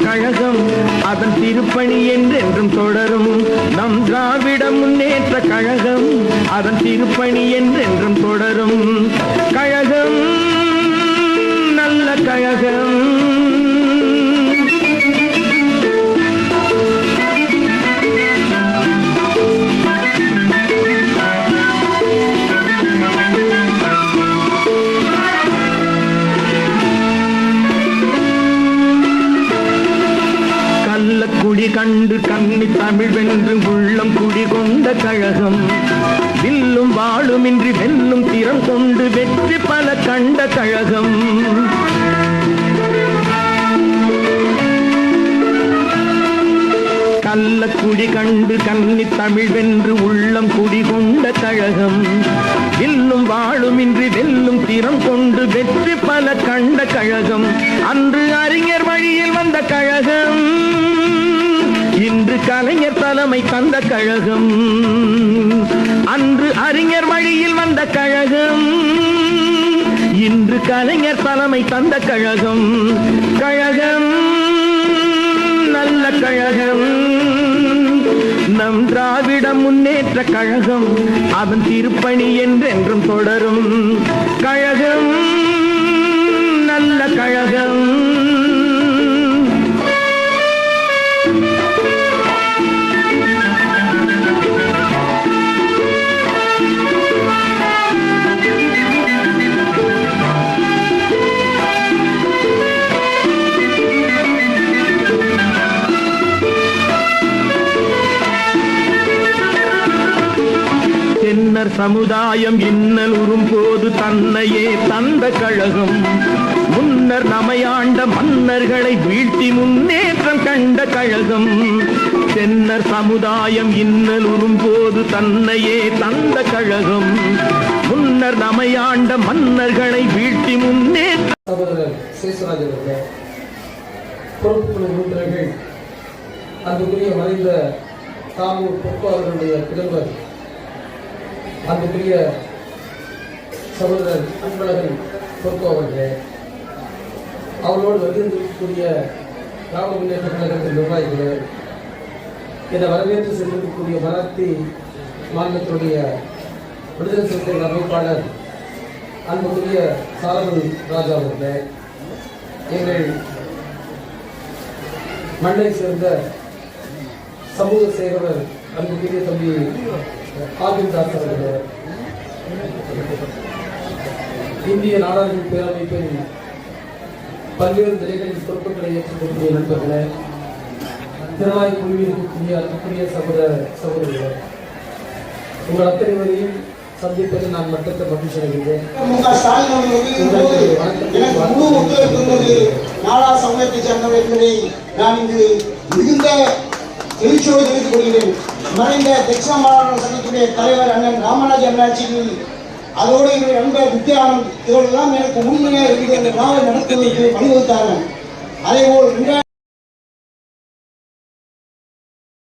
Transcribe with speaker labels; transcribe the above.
Speaker 1: கழகம் அதன் திருப்பணி என்றென்றும் தொடரும். நம் திராவிட முன்னேற்ற கழகம் அதன் திருப்பணி என்றென்றும் தொடரும். கழகம் நல்ல கழகம். குடி கண்டு கன்னி தமிழ் வென்று உள்ளம் குடி கொண்ட கழகம் வில்லும் வாழுமின்றி வெல்லும் திறம் கொண்டு வெற்றி பல கண்ட கழகம். கள்ளக்குடி கண்டு கன்னி தமிழ் வென்று உள்ளம் குடி கொண்ட கழகம் வில்லும் வாழுமின்றி வெல்லும் திறம் கொண்டு வெற்றி பல கண்ட கழகம். அன்று அறிஞர் வழியில் வந்த கழகம் இன்று கலைஞர் தலைமை தந்த கழகம். அன்று அறிஞர் வழியில் வந்த கழகம் இன்று கலைஞர் தலைமை தந்த கழகம். கழகம் நல்ல கழகம். நம் திராவிட முன்னேற்ற கழகம் அதன் திருப்பணி என்றென்றும் தொடரும். கழகம் நல்ல கழகம். தென்னர் சமுதாயம் இன்னல் உறும் போது தன்னையே தந்த கழகம் முன்னர் நமையாண்ட மன்னர்களை வீழ்த்தி முன்னேற்றம் கண்ட கழகம். தென்னர் சமுதாயம் இன்னல் உறும் போது தன்னையே தந்த கழகம் முன்னர் நமையாண்ட மன்னர்களை வீழ்த்தி முன்னேற்றம்.
Speaker 2: சகோதரர் சேசுராஜ் அவர்களே, பொறுப்புக்குழு உறுப்பினர்கள், அன்புக்குரிய மறைந்த தாமூர் பொப்பு அவர்களுடைய புதல்வர் அன்புக்குரிய சகோதரர் அன்பழகன் பொறுப்பு அவர்களே, அவர்களோடு வருகின்றக்கூடிய திராவிட முன்னேற்ற கழகத்தின் நிர்வாகிகளே, இதை வரவேற்று சென்றிருக்கக்கூடிய மராத்தி மாநிலத்தினுடைய விடுதலை சிறுத்தைகள் அமைப்பாளர் அன்புக்குரிய சாரவன் ராஜா அவர்களே, எங்கள் மண்ணை சேர்ந்த சமூக சேவகர் அன்புக்குரிய தம்பி ஆதிந்தாஸ் அவர்களே, இந்திய நாடாளுமன்ற பேரமைப்பின் பல்வேறு நிலைகளில் பொறுப்புகளை ஏற்றுக்கொண்டிய நண்பர்களே, திறனாய் குழுவில் இருக்கக்கூடிய அன்புக்குரிய சகோதரர்களே, உங்கள் அத்தனை வரையும் சந்திப்பதில் நான் மட்டத்தை மகிழ்ச்சி அடைகிறேன்.
Speaker 3: நாடா சமூகத்தை சேர்ந்தவர் என்பதை நான் இங்கு மிகுந்த எழுச்சியோடு தெரிவித்துக் கொள்கிறேன். மறைந்த தட்சிண மாகாண சங்கத்துடைய தலைவர் அண்ணன் ராமராஜ் அண்ணாச்சிகள், அதோடு என்னுடைய நண்பர் வித்யானந்த், இவர்களெல்லாம் எனக்கு உண்மையாக இருக்கிற நாவல் நடத்துவதற்கு வழிவகுத்தார்கள். அதேபோல்